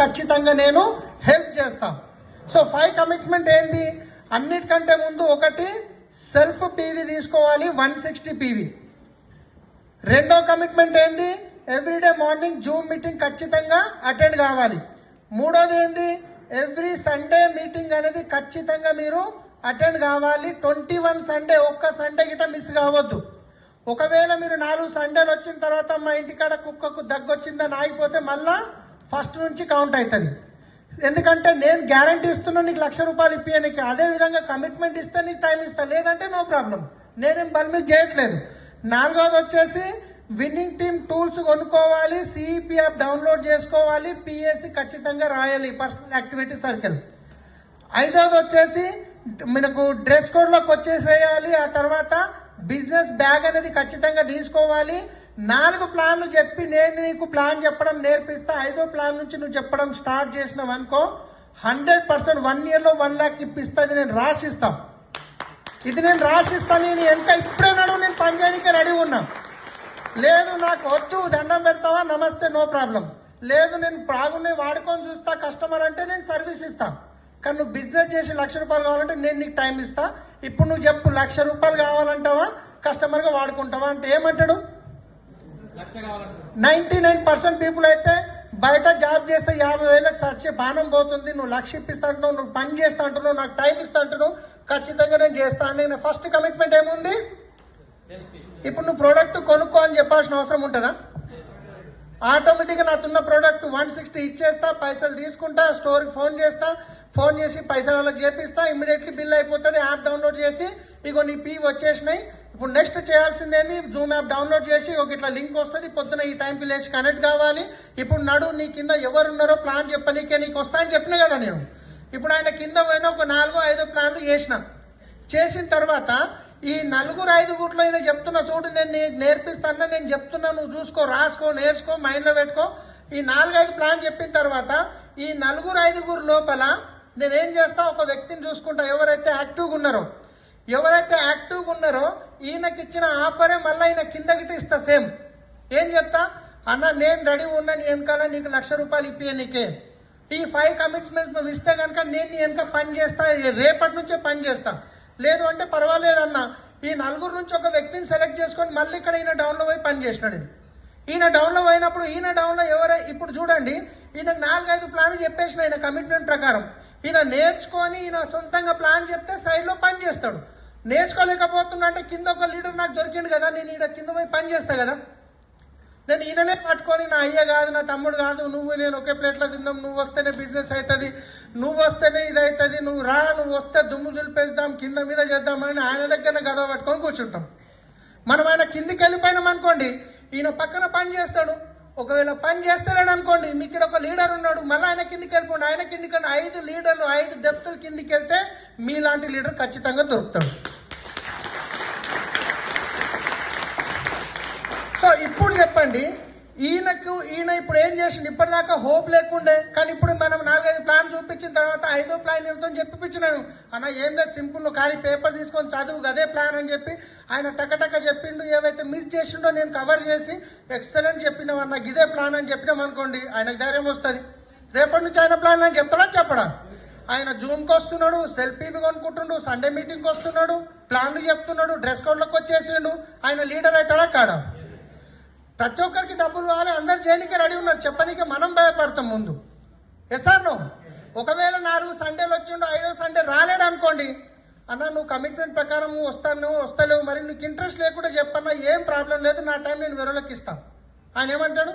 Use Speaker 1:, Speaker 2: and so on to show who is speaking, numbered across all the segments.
Speaker 1: ఖచ్చితంగా నేను హెల్ప్ చేస్తా. సో 5 కమిట్మెంట్ ఏంది? అన్నిటికంటే ముందు ఒకటి సెల్ఫ్ పీవీ తీసుకోవాలి 160 పీవీ. రెండో కమిట్మెంట్ ఏంది? ఎవ్రీడే మార్నింగ్ జూమ్ మీటింగ్ ఖచ్చితంగా అటెండ్ కావాలి. మూడోది ఏంది? ఎవ్రీ సండే మీటింగ్ అనేది ఖచ్చితంగా మీరు అటెండ్ కావాలి. 21 సండే, ఒక్క సండే గిట్ట మిస్ కావద్దు. ఒకవేళ మీరు 4 సండేలు వచ్చిన తర్వాత మా ఇంటికాడ కుక్కకు దగ్గొచ్చిందని ఆగిపోతే మళ్ళా ఫస్ట్ నుంచి కౌంట్ అవుతుంది. ఎందుకంటే నేను గ్యారంటీ ఇస్తున్నా నీకు ₹1,00,000 ఇప్పియనికి. అదేవిధంగా కమిట్మెంట్ ఇస్తే నీకు టైం ఇస్తా, లేదంటే నో ప్రాబ్లం, నేనేం బల్మీ చేయట్లేదు. నాలుగోది వచ్చేసి విన్నింగ్ టీమ్ టూల్స్ కొనుక్కోవాలి, సిఈపి యాప్ డౌన్లోడ్ చేసుకోవాలి, పిఎస్సి ఖచ్చితంగా రాయాలి, పర్సనల్ యాక్టివిటీ సర్కిల్. ఐదోది వచ్చేసి మనకు డ్రెస్ కోడ్లోకి వచ్చేసేయాలి. ఆ తర్వాత బిజినెస్ బ్యాగ్ అనేది ఖచ్చితంగా తీసుకోవాలి. 4 ప్లాన్లు చెప్పి నేను నీకు ప్లాన్ చెప్పడం నేర్పిస్తా. 5వ ప్లాన్ నుంచి నువ్వు చెప్పడం స్టార్ట్ చేసినావు అనుకో 100% 1 yearలో 1 lakh ఇప్పిస్తుంది. నేను రాసిస్తా, ఇది నేను రాసిస్తాను. నేను ఎంత ఇప్పుడే నడువు, నేను పని చేయడానికి రెడీ ఉన్నా. లేదు నాకు వద్దు, దండం పెడతావా, నమస్తే, నో ప్రాబ్లం. లేదు నేను బాగున్నాయి వాడుకొని చూస్తా కస్టమర్ అంటే నేను సర్వీస్ ఇస్తా. కానీ నువ్వు బిజినెస్ చేసి ₹1,00,000 కావాలంటే నేను నీకు టైం ఇస్తా. ఇప్పుడు నువ్వు చెప్పు ₹1,00,000 కావాలంటావా కస్టమర్గా వాడుకుంటావా అంటే ఏమంటాడు? 99% పీపుల్ అయితే బయట జాబ్ చేస్తే 50,000 సచ్చే బాణం పోతుంది. నువ్వు 1,00,000 ఇప్పిస్తా అంటున్నావు, నువ్వు పని చేస్తా అంటున్నావు, నాకు టైం ఇస్తా అంటున్నావు, ఖచ్చితంగా నేను చేస్తాను. నేను ఫస్ట్ కమిట్మెంట్ ఏముంది? ఇప్పుడు నువ్వు ప్రోడక్ట్ కొనుక్కో అని చెప్పాల్సిన అవసరం ఉంటుందా? ఆటోమేటిక్గా నాకున్న ప్రోడక్ట్ 160 ఇచ్చేస్తా, పైసలు తీసుకుంటా, స్టోర్కి ఫోన్ చేసి పైసలు వాళ్ళకి చేపిస్తా, ఇమ్మీడియట్లీ బిల్ అయిపోతుంది. యాప్ డౌన్లోడ్ చేసి ఇగో నీ పీ వచ్చేసినాయి. ఇప్పుడు నెక్స్ట్ చేయాల్సిందేంది? జూమ్ యాప్ డౌన్లోడ్ చేసి ఒక ఇట్లా లింక్ వస్తుంది, పొద్దున ఈ టైంకి లేచి కనెక్ట్ కావాలి. ఇప్పుడు నడు, నీ కింద ఎవరున్నారో ప్లాన్ చెప్పనీకే నీకు వస్తాయని చెప్పిన కదా నేను. ఇప్పుడు ఆయన కింద పోయినా ఒక 4-5 ప్లాన్లు చేసిన తర్వాత ఈ 4-5 అయినా చెప్తున్నా చూడు, నేను నేర్పిస్తాను, నేను చెప్తున్నా, నువ్వు చూసుకో, రాసుకో, నేర్చుకో, మైండ్లో పెట్టుకో. ఈ 4-5 ప్లాన్ చెప్పిన తర్వాత ఈ 4-5 లోపల నేనేం చేస్తా? ఒక వ్యక్తిని చూసుకుంటా, ఎవరైతే యాక్టివ్గా ఉన్నారో ఈయనకి ఇచ్చిన ఆఫరే మళ్ళీ ఈయన కిందకి ఇస్తా. సేమ్ ఏం చెప్తా? అన్న నేను రెడీ ఉన్నా, నీ వెనకాల నీకు ₹1,00,000 ఇప్పియ నీకే. ఈ 5 కమిట్మెంట్స్ నువ్వు ఇస్తే కనుక నేను నీ వెనక పని చేస్తా, రేపటి నుంచే పని చేస్తా. లేదు అంటే పర్వాలేదన్న, ఈ 4 నుంచి ఒక వ్యక్తిని సెలెక్ట్ చేసుకొని మళ్ళీ ఇక్కడ ఈయన డౌన్లో పోయి పని చేసినాడు. ఈయన డౌన్లో పోయినప్పుడు ఈయన డౌన్లో ఇప్పుడు చూడండి, ఈయన 4-5 ప్లాన్లు చెప్పేసిన ఈయన కమిట్మెంట్ ప్రకారం. ఈయన నేర్చుకొని ఈయన సొంతంగా ప్లాన్ చెప్తే సైడ్లో పని చేస్తాడు. నేర్చుకోలేకపోతున్నా అంటే కింద ఒక లీడర్ నాకు దొరికిండు కదా, నేను ఈయన కింద పోయి పని చేస్తా కదా. నేను ఈయననే పట్టుకొని నా అయ్య కాదు, నా తమ్ముడు కాదు, నువ్వు నేను ఒకే ప్లేట్లో తిన్నాం, నువ్వు వస్తేనే బిజినెస్ అవుతుంది, నువ్వు వస్తేనే ఇది అవుతుంది, నువ్వు వస్తే దుమ్ము దులిపేద్దాం, కింద మీద చేద్దామని ఆయన దగ్గర గదవ పట్టుకొని కూర్చుంటాం. మనం ఆయన కిందికి వెళ్ళిపోయినాం అనుకోండి, ఈయన పక్కన పని చేస్తాడు. ఒకవేళ పని చేస్తాడు అనుకోండి, మీకు ఇక్కడ ఒక లీడర్ ఉన్నాడు, మళ్ళీ ఆయన కిందికి వెళ్ళిపోండి. ఆయన కిందికి 5 లీడర్లు 5 డెప్తులు కిందికి వెళ్తే మీలాంటి లీడర్ ఖచ్చితంగా దొరుకుతాడు. సో ఇప్పుడు చెప్పండి, ఈయన ఇప్పుడు ఏం చేసిండు? ఇప్పటిదాకా హోప్ లేకుండే, కానీ ఇప్పుడు మనం 4-5 ప్లాన్ చూపించిన తర్వాత 5వ ప్లాన్ ఏంటో చెప్పిపించినాను. అన్న ఏం లేదు, సింపుల్, నువ్వు ఖాళీ పేపర్ తీసుకొని చదువు, అదే ప్లాన్ అని చెప్పి ఆయన టకటక చెప్పిండు. ఏవైతే మిస్ చేసిండో నేను కవర్ చేసి ఎక్సలెంట్ చెప్పినావు అన్న, ఇదే ప్లాన్ అని చెప్పినాం అనుకోండి, ఆయనకు ధైర్యం వస్తుంది. రేపటి నుంచి ఆయన ప్లాన్ అని చెప్పడా? ఆయన జూమ్కి వస్తున్నాడు, సెల్ఫీవి కొనుక్కుంటుండు, సండే మీటింగ్కి వస్తున్నాడు, ప్లాన్లు చెప్తున్నాడు, డ్రెస్ కోడ్లోకి వచ్చేసిండు. ఆయన లీడర్ అవుతాడా కాడా? ప్రతి ఒక్కరికి డబ్బులు కావాలి, అందరు చేయడానికి రెడీ ఉన్నారు, చెప్పనీకే మనం భయపడతాం ముందు. Yes or no? ఒకవేళ 4 సండేలు వచ్చిండు, 5వ సండే రాలేడు అనుకోండి, అన్న నువ్వు కమిట్మెంట్ ప్రకారం వస్తలేవు, మరి నీకు ఇంట్రెస్ట్ లేకుండా చెప్పన్నా ఏం ప్రాబ్లం లేదు, నా టైం నేను వేరేలోకి ఇస్తాను. ఆయన ఏమంటాడు?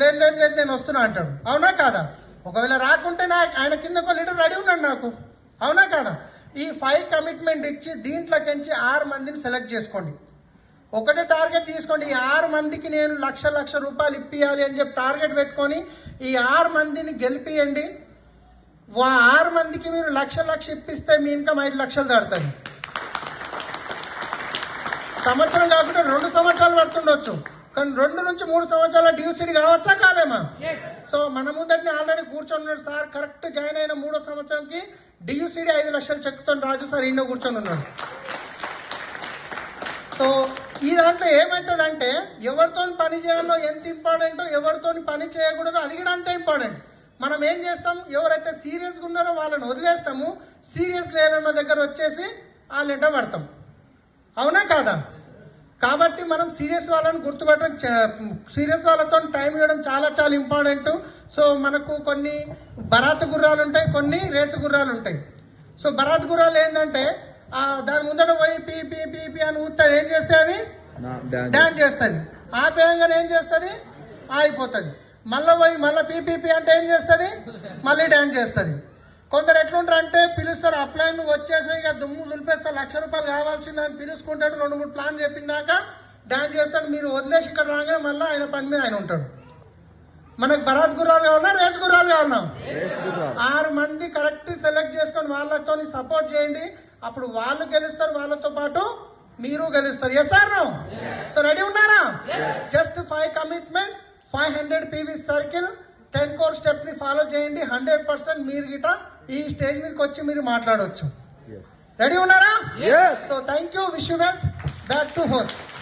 Speaker 1: లేదు నేను వస్తున్నా అంటాడు. అవునా కాదా? ఒకవేళ రాకుంటే ఆయన కింద ఒక లీడర్ రెడీ ఉన్నాడు నాకు. అవునా కాదా? ఈ 5 కమిట్మెంట్ ఇచ్చి దీంట్లోకించి 6 మందిని సెలెక్ట్ చేసుకోండి. ఒకటే టార్గెట్ తీసుకోండి, ఈ 6 మందికి నేను ₹1,00,000 ఇప్పియాలి అని చెప్పి టార్గెట్ పెట్టుకొని ఈ 6 మందిని గెలిపియండి. 6 మందికి మీరు లక్ష ఇప్పిస్తే మీ ఇన్కమ్ 5 లక్షలు దాడుతుంది. సంవత్సరం కాకుండా 2 సంవత్సరాలు పడుతుండొచ్చు, కానీ 2 నుంచి 3 సంవత్సరాల డ్యూసిటీ కావచ్చా కాదేమా? సో మన ముందరిని ఆల్రెడీ కూర్చొని సార్, కరెక్ట్ జాయిన్ అయిన 3వ సంవత్సరంకి డ్యూసిటీ 5 లక్షలు చెక్కుతో రాజు సార్ ఈయన కూర్చొని ఉన్నాడు. సో ఈ దాంట్లో ఏమవుతుందంటే ఎవరితో పని చేయాలో ఎంత ఇంపార్టెంటో, ఎవరితో పని చేయకూడదో అది కూడా అంతే ఇంపార్టెంట్. మనం ఏం చేస్తాం, ఎవరైతే సీరియస్గా ఉన్నారో వాళ్ళని వదిలేస్తాము, సీరియస్ లేని దగ్గర వచ్చేసి వాళ్ళ ఎంట పడతాం. అవునా కాదా? కాబట్టి మనం సీరియస్ వాళ్ళని గుర్తుపట్టడం, సీరియస్ వాళ్ళతో టైం ఇవ్వడం చాలా చాలా ఇంపార్టెంట్. సో మనకు కొన్ని బరాత్ గుర్రాలు ఉంటాయి, కొన్ని రేసు గుర్రాలు ఉంటాయి. సో బరాత్ గుర్రాలు ఏంటంటే దాని ముందట పోయి పీ పీ పీ పీ అని ఊస్తుంది. ఏం చేస్తే అవి డాన్స్ చేస్తుంది. ఆపేయంగానే ఏం చేస్తుంది, ఆగిపోతుంది. మళ్ళీ పోయి మళ్ళీ పీ పీ పీ అంటే ఏం చేస్తుంది, మళ్ళీ డాన్స్ చేస్తుంది. కొందరు ఎట్లుంటారు అంటే పిలుస్తారు, అప్లైన్ వచ్చేసి ఇక దుమ్ము దులిపేస్తారు, ₹1,00,000 కావాల్సిందని పిలుచుకుంటాడు, 2-3 ప్లాన్ చెప్పిందాక డాన్స్ చేస్తాడు. మీరు వదిలేసి ఇక్కడ రాగానే మళ్ళీ ఆయన పని మీద ఆయన ఉంటాడు. మనకు బరాత్ గుర్రాలు కావాలన్నా, రేస్ గుర్రాలు కావాలన్నా? 6 మంది కరెక్ట్ సెలెక్ట్ చేసుకొని వాళ్ళతో సపోర్ట్ చేయండి. అప్పుడు వాళ్ళు గెలుస్తారు, వాళ్ళతో పాటు మీరు గెలుస్తారు. Yes or no? So ready ఉన్నారా? Just 5 commitments, 500 PV circle, 10 core step ని ఫాలో చేయండి. 100% మీరు గిట ఈ స్టేజ్ మీదకి వచ్చి మీరు మాట్లాడవచ్చు. రెడీ ఉన్నారా? So thank you, wish you well. Back to host.